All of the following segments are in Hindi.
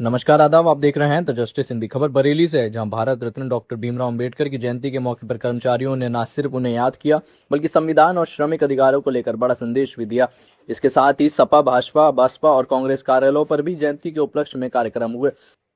नमस्कार आदाब, आप देख रहे हैं द जस्टिस हिंदी। खबर बरेली से है, जहां भारत रत्न डॉक्टर भीमराव अंबेडकर की जयंती के मौके पर कर्मचारियों ने न सिर्फ उन्हें याद किया बल्कि संविधान और श्रमिक अधिकारों को लेकर बड़ा संदेश भी दिया। इसके साथ ही सपा, भाजपा, बसपा और कांग्रेस कार्यालयों पर भी जयंती के उपलक्ष्य में कार्यक्रम हुए।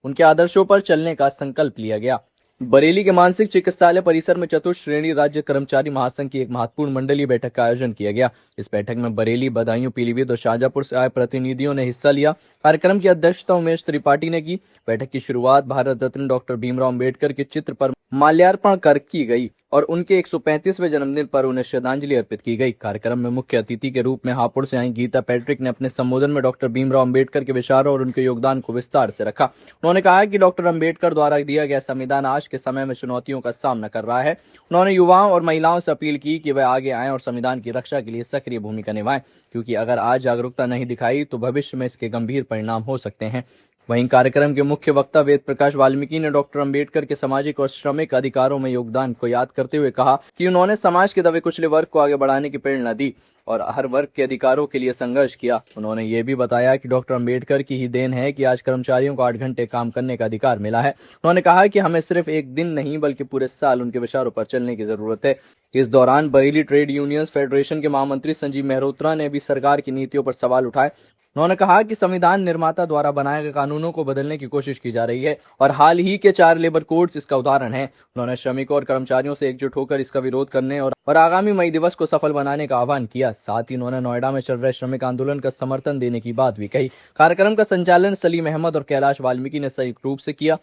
उनके आदर्शोों पर चलने का संकल्प लिया गया। बरेली के मानसिक चिकित्सालय परिसर में चतुर्थ श्रेणी राज्य कर्मचारी महासंघ की एक महत्वपूर्ण मंडलीय बैठक का आयोजन किया गया। इस बैठक में बरेली, बदायूं, पीलीभीत और शाहजहांपुर से आए प्रतिनिधियों ने हिस्सा लिया। कार्यक्रम की अध्यक्षता उमेश त्रिपाठी ने की। बैठक की शुरुआत भारत रत्न डॉक्टर भीमराव अंबेडकर के चित्र पर माल्यार्पण कर की गई और उनके 135वें जन्मदिन पर उन्हें श्रद्धांजलि अर्पित की गई। कार्यक्रम में मुख्य अतिथि के रूप में हापुड़ से आई गीता पैट्रिक ने अपने संबोधन में डॉक्टर भीमराव अंबेडकर के विचारों और उनके योगदान को विस्तार से रखा। उन्होंने कहा कि डॉक्टर अंबेडकर द्वारा दिया गया संविधान आज के समय में चुनौतियों का सामना कर रहा है। उन्होंने युवाओं और महिलाओं से अपील की कि वे आगे आएं और संविधान की रक्षा के लिए सक्रिय भूमिका निभाएं, क्योंकि अगर आज जागरूकता नहीं दिखाई तो भविष्य में इसके गंभीर परिणाम हो सकते हैं। वहीं कार्यक्रम के मुख्य वक्ता वेद प्रकाश वाल्मीकि ने डॉक्टर अंबेडकर के सामाजिक और श्रमिक अधिकारों में योगदान को याद करते हुए कहा कि उन्होंने समाज के दबे कुचले वर्ग को आगे बढ़ाने की प्रेरणा दी और हर वर्ग के अधिकारों के लिए संघर्ष किया। उन्होंने ये भी बताया कि डॉक्टर अंबेडकर की ही देन है कि आज कर्मचारियों को 8 घंटे काम करने का अधिकार मिला है। उन्होंने कहा कि हमें सिर्फ एक दिन नहीं बल्कि पूरे साल उनके विचारों पर चलने की जरूरत है। इस दौरान बरेली ट्रेड यूनियंस फेडरेशन के महामंत्री संजीव मेहरोत्रा ने भी सरकार की नीतियों पर सवाल उठाए। उन्होंने कहा कि संविधान निर्माता द्वारा बनाए गए कानूनों को बदलने की कोशिश की जा रही है और हाल ही के 4 लेबर कोड्स इसका उदाहरण है। उन्होंने श्रमिकों और कर्मचारियों से एकजुट होकर इसका विरोध करने और आगामी मई दिवस को सफल बनाने का आह्वान किया। साथ ही उन्होंने नोएडा में चल रहे श्रमिक आंदोलन का समर्थन देने की बात भी कही। कार्यक्रम का संचालन सलीम अहमद और कैलाश वाल्मीकि ने संयुक्त रूप से किया।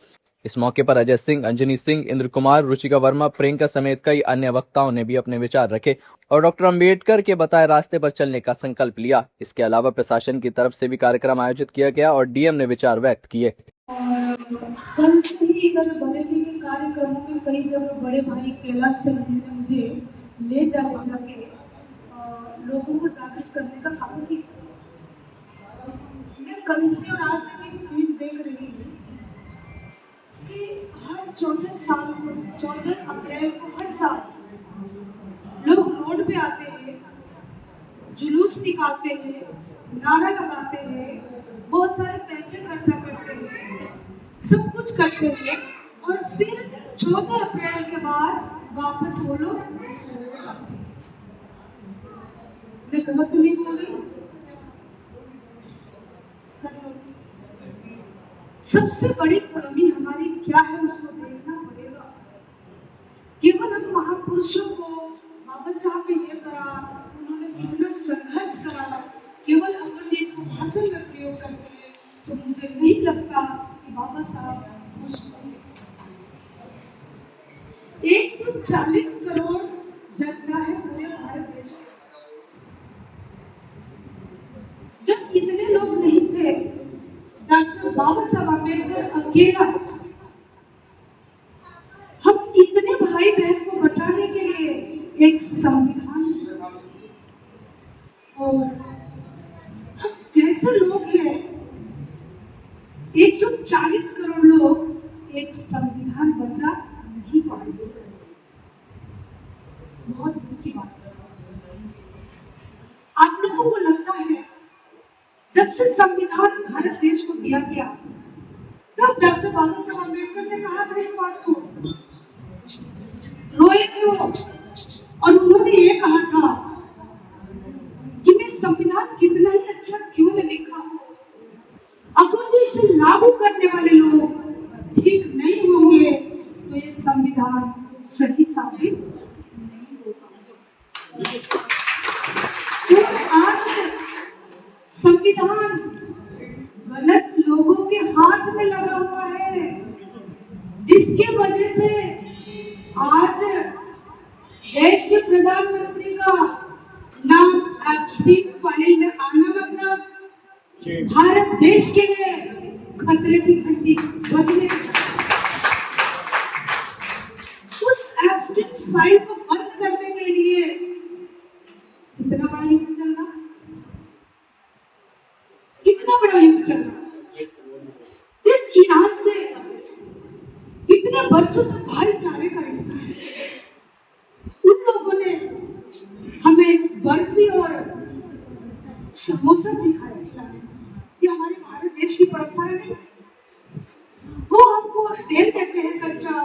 इस मौके पर अजय सिंह, अंजनी सिंह, इंद्र कुमार, रुचिका वर्मा, प्रियंका समेत कई अन्य वक्ताओं ने भी अपने विचार रखे और डॉक्टर अंबेडकर के बताए रास्ते पर चलने का संकल्प लिया। इसके अलावा प्रशासन की तरफ से भी कार्यक्रम आयोजित किया गया और डीएम ने विचार व्यक्त किए। कल से ही इधर बरेली के कार्यक्रमों में कई जगह बड़े भाई कैलाश चंद्र जी ने मुझे ले जाके लोगों को जागरूक करने का काम किया। मैं कल से और आज तक एक चीज देख रही हूँ कि हर 14 अप्रैल को हर साल लोग रोड पे आते हैं, जुलूस निकालते हैं, नारा लगाते हैं, बहुत सारे पैसे खर्चा करते हैं, सब कुछ करते हैं और फिर 14 अप्रैल के बाद वापस वो लोग मैं गलत तो नहीं बोल रही? सबसे बड़ी कमी हमारी क्या है उसको देखना पड़ेगा। केवल हम महापुरुषों को बाबा साहब ने ये करा, उन्होंने कितना संघर्ष करा, केवल अगर ये इसको भाषण में प्रयोग करते हैं तो मुझे नहीं लगता कि बाबा साहब खुश होंगे। 140 करोड़ जनता है पूरे भारत देश में। जब इतने लोग नहीं थे, डॉक्टर बाबा साहब अम्बेडकर अकेला हम इतने भाई बहन को बचाने के लिए एक संविधान, और हम कैसे लोग हैं 140 करोड़ लोग एक संविधान बचा नहीं पाएंगे। बहुत दुख की बात है। आप लोगों को लगता है जब से संविधान भारत देश को दिया गया तब डॉक्टर बाबा साहब अम्बेडकर ने कहा था इस बात को, रोए थे वो और उन्होंने ये कहा था कि मैं संविधान कितना ही अच्छा क्यों न लिखा हो, अगर जो इसे लागू करने वाले लोग ठीक नहीं होंगे तो ये संविधान सही साबित नहीं होगा। तो आज संविधान गलत लोगों के हाथ में लगा हुआ है, जिसके वजह से आज देश के प्रधानमंत्री का नाम एब्स्टीन फाइल में आना मतलब भारत देश के लिए खतरे की घंटी बजने। उस एब्स्टीन फाइल को बंद करने के लिए कितना बड़ा युद्ध चल रहा है, कितना बड़ा युद्ध चल रहा है। जिस ईरान से कितने वर्षों से भाईचारे का रिश्ता है, उन लोगों ने हमें बर्फी और समोसा सिखाया खिलाने। ये हमारे भारत देश की परंपरा नहीं है। वो हमको तेल देते हैं, कच्चा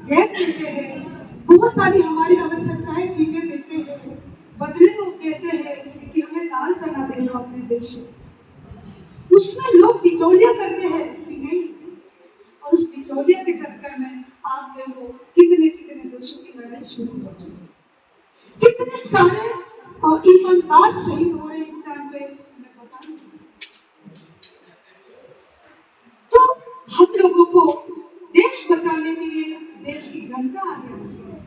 गैस देते हैं, बहुत सारी हमारी आवश्यकताएं चीजें देते हैं। बदले में वो कहते हैं कि हमें दाल चना दे दो अपने देश में। उसमें लोग बिचौलिया करते हैं कि नहीं, और उस बिचौलिया के चक्कर में आप देखो कितने कितने देशों की लड़ाई शुरू हो चुकी, कितने सारे ईमानदार शहीद हो रहे हैं इस टाइम पे, मैं बता नहीं सकती। तो हम लोगों को देश बचाने के लिए देश की जनता आगे आनी चाहिए,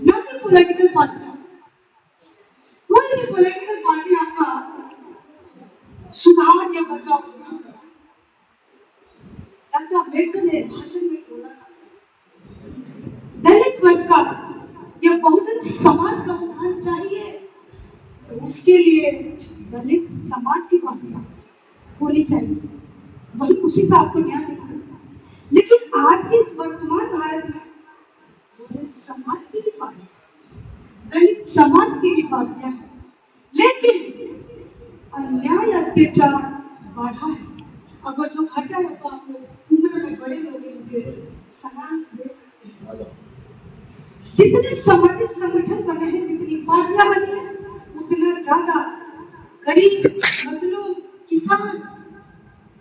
ना कि पॉलिटिकल पार्टियां। कोई भी पॉलिटिकल पार्टी आपका सुधार या बचाव नहीं कर सकती। डॉक्टर अम्बेडकर ने भाषण में बोला था, दलित वर्ग का या बहुजन समाज का उत्थान चाहिए तो उसके लिए दलित समाज की पार्टियां होनी चाहिए, वही उसी से आपको न्याय मिल सकता है। लेकिन आज के इस वर्तमान भारत में बहुजन समाज की भी पार्टियां, दलित समाज की भी पार्टियां हैं, लेकिन अन्याय अत्याचार बढ़ा है। अगर जो घटा है तो आप लोग उम्र में बड़े लोग मुझे सलाह दे सकते हैं। जितने सामाजिक संगठन बने हैं, जितनी पार्टियां बनी है, उतना ज्यादा गरीब, मजलूम, किसान,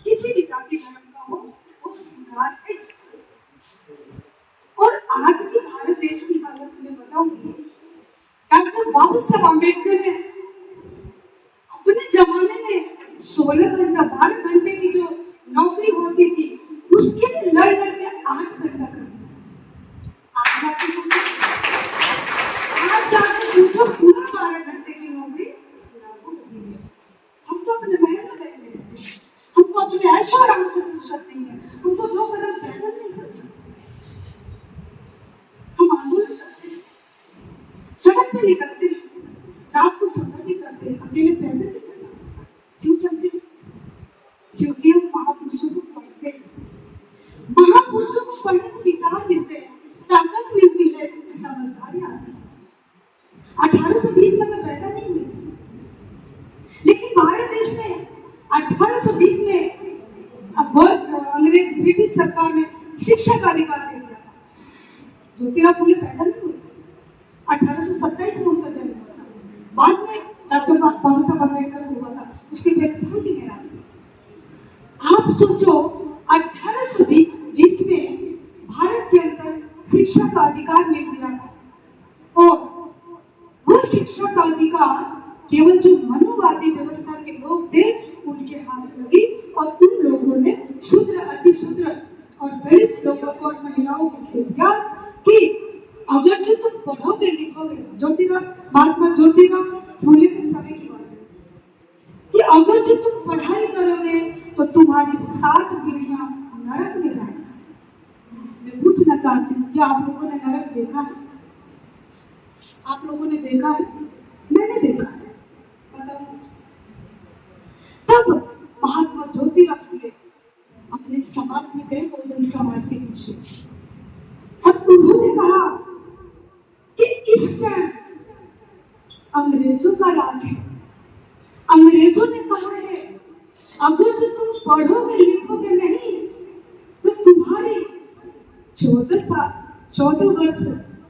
किसी भी जाति धर्म का हो, वो सरकार है। और आज की भारत देश की हालत मैं बताऊंगी, डॉक्टर बाबा साहब अम्बेडकर ने अपने जमाने में 16 घंटा 12 घंटे की जो नौकरी होती थी उसके लिए लड़ लड़ के 8 घंटा कर दिया। आज जाके पूछो पूरा 12 घंटे की नौकरी लागू हो गई है। हम तो अपने महल में बैठे रहते हैं, हमको अपने ऐशो आराम से फुर्सत नहीं है, हम तो 2 कदम पैदल नहीं चल सकते। हम आंदोलन करते हैं, सड़क पे निकलते हैं, रात को सफर भी करते हैं, अकेले पैदल भी चलना पड़ता है। क्यों चलते हैं? क्योंकि हम महापुरुषों को पढ़ते हैं। महापुरुषों को पढ़ने से विचार मिलते हैं, ताकत मिलती है, समझदारी आती है। 1820 में मैं पैदा नहीं हुई थी, लेकिन भारत देश में 1820 में अंग्रेज ब्रिटिश सरकार ने शिक्षा का अधिकार दे दिया था। ज्योतिराव फुले पैदा नहीं हुए थे, 1827 में उनका जन्म हुआ था। बाद में डॉक्टर बाबा साहब अम्बेडकर हुआ था, उसके पहले साहूजी महाराज थे। आप सोचो 1820 में भारत के अंदर शिक्षा का अधिकार मिल गया था, और वो शिक्षा का अधिकार केवल जो मनुवादी व्यवस्था के लोग थे उनके हाथ लगी, और उन लोगों ने शूद्र, अतिशूद्र और दलित लोगों को और महिलाओं को कह दिया कि अगर जो तुम पढ़ोगे लिखोगे, महात्मा ज्योतिराव फुले के समय की बात है, कि अगर जो तुम पढ़ाई करोगे तो तुम्हारी 7 पीढ़ियां नरक में जाएंगी। मैं पूछना चाहती हूँ कि आप लोगों ने नरक देखा है? आप लोगों ने देखा है? मैंने देखा है, बताओ मुझे। तब महात्मा ज्योतिराव फुले अपने समाज में गए, बहुजन समाज के पीछे, और उन्होंने कहा कि इस टाइम अंग्रेजों का राज है। अंग्रेजों ने कहा है अगर जो तुम पढ़ोगे लिखोगे नहीं तो तुम्हारी 14 वर्ष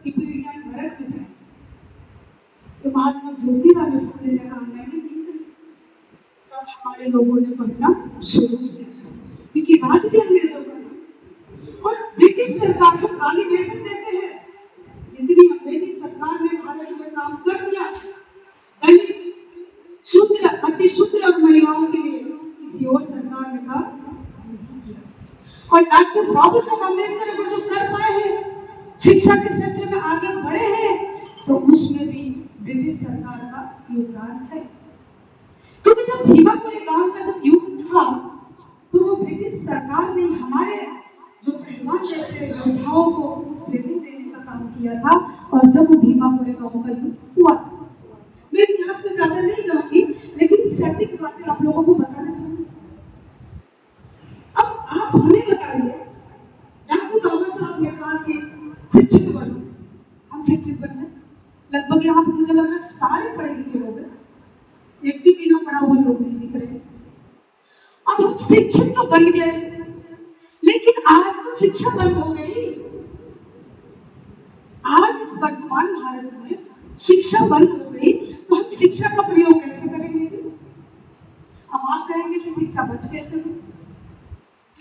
की पीढ़ियां नरक में जाएंगी। तो महात्मा ज्योतिराव फुले ने कहा मैंने नहीं कही। तब हमारे लोगों ने पढ़ना शुरू किया, क्योंकि राज भी अंग्रेजों का था। और ब्रिटिश सरकार को गाली बेच देते हैं, जितनी अंग्रेजी सरकार ने भारत में काम कर दिया, दलित, शूद्र, अतिशूद्र और महिलाओं के लिए किसी और सरकार ने काम नहीं किया। और डॉक्टर बाबा साहब अम्बेडकर अगर जो कर पाए हैं, शिक्षा के क्षेत्र में आगे बढ़े हैं, तो उसमें भी ब्रिटिश सरकार का योगदान है। क्योंकि जब भीमापुरी गांव का जब युद्ध था तो वो ब्रिटिश सरकार ने हमारे जो पहलवान जैसे योद्धाओं को ट्रेनिंग देने का काम किया था। और जब भीमापुरी गांव का युद्ध हुआ था, मैं इतिहास में ज्यादा नहीं जाऊंगी, लेकिन सटीक बातें आप लोगों को बताना चाहूंगी। अब आप हमें बताइए, डॉक्टर बाबा साहब ने कहा कि शिक्षित बनो, हम शिक्षित बन गए। लगभग यहाँ पे मुझे लग रहा है सारे पढ़े लिखे लोग हैं, एक भी बिना पढ़ा हुआ लोग नहीं दिख रहे। अब हम शिक्षित तो बन गए, लेकिन आज तो शिक्षा बंद हो गई। आज इस वर्तमान भारत में शिक्षा बंद हो गई, तो हम शिक्षा का प्रयोग कैसे करेंगे जी? अब आप कहेंगे कि शिक्षा बंद कैसे हो?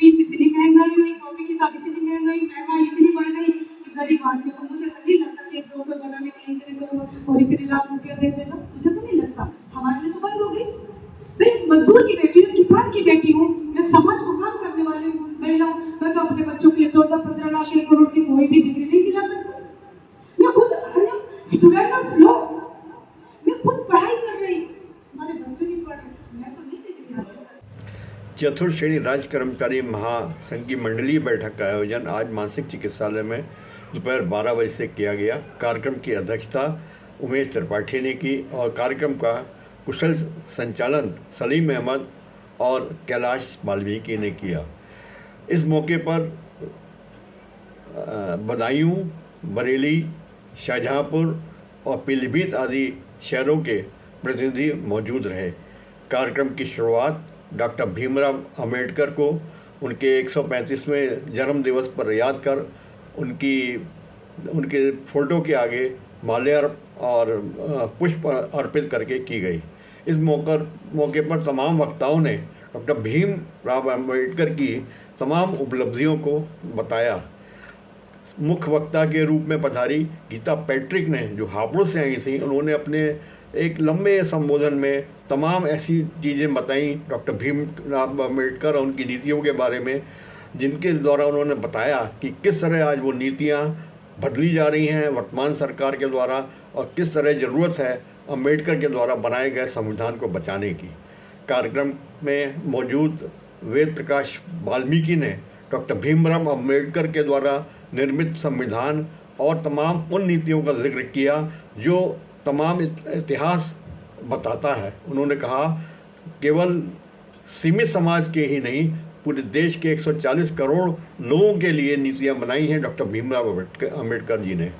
फीस इतनी महंगाई हुई, कॉपी किताब इतनी महंगाई इतनी बढ़ गई कि गरीब आदमी को, मुझे तो नहीं लगता कि एक डॉक्टर बनाने के लिए इतने करोड़ और इतने लाख रुपया दे देगा, मुझे तो नहीं लगता। हमारे लिए तो बंद हो गई। मैं मजदूर की बेटी हूँ, किसान की बेटी हूँ, मैं समाज को काम करने वाली महिला हूँ। मैं तो अपने बच्चों के लिए 14-15 लाख 1 करोड़ की कोई भी डिग्री नहीं दिला सकता। मैं खुद स्टूडेंट ऑफ लॉ, मैं खुद पढ़ाई कर रही, हमारे बच्चे भी पढ़ रहे, मैं तो नहीं डिग्री हासिल कर। चतुर्थ श्रेणी राज्य कर्मचारी महासंघ की मंडलीय बैठक का आयोजन आज मानसिक चिकित्सालय में दोपहर 12 बजे से किया गया। कार्यक्रम की अध्यक्षता उमेश त्रिपाठी ने की और कार्यक्रम का कुशल संचालन सलीम अहमद और कैलाश वाल्मीकि ने किया। इस मौके पर बदायूं, बरेली, शाहजहांपुर और पीलीभीत आदि शहरों के प्रतिनिधि मौजूद रहे। कार्यक्रम की शुरुआत डॉक्टर भीमराव अंबेडकर को उनके 135वें जन्म दिवस पर याद कर उनके फोटो के आगे माल्यार्पण और पुष्प अर्पित करके की गई। इस मौके पर तमाम वक्ताओं ने डॉक्टर भीमराव अंबेडकर की तमाम उपलब्धियों को बताया। मुख्य वक्ता के रूप में पधारी गीता पैट्रिक ने, जो हापुड़ से आई थी, उन्होंने अपने एक लंबे संबोधन में तमाम ऐसी चीज़ें बताई डॉक्टर भीमराव अंबेडकर और उनकी नीतियों के बारे में, जिनके द्वारा उन्होंने बताया कि किस तरह आज वो नीतियाँ बदली जा रही हैं वर्तमान सरकार के द्वारा और किस तरह ज़रूरत है अंबेडकर के द्वारा बनाए गए संविधान को बचाने की। कार्यक्रम में मौजूद वेद प्रकाश वाल्मीकि ने डॉक्टर भीमराव अंबेडकर के द्वारा निर्मित संविधान और तमाम उन नीतियों का जिक्र किया जो तमाम इतिहास बताता है। उन्होंने कहा केवल सीमित समाज के ही नहीं, पूरे देश के 140 करोड़ लोगों के लिए नीतियां बनाई हैं डॉक्टर भीमराव अंबेडकर जी ने।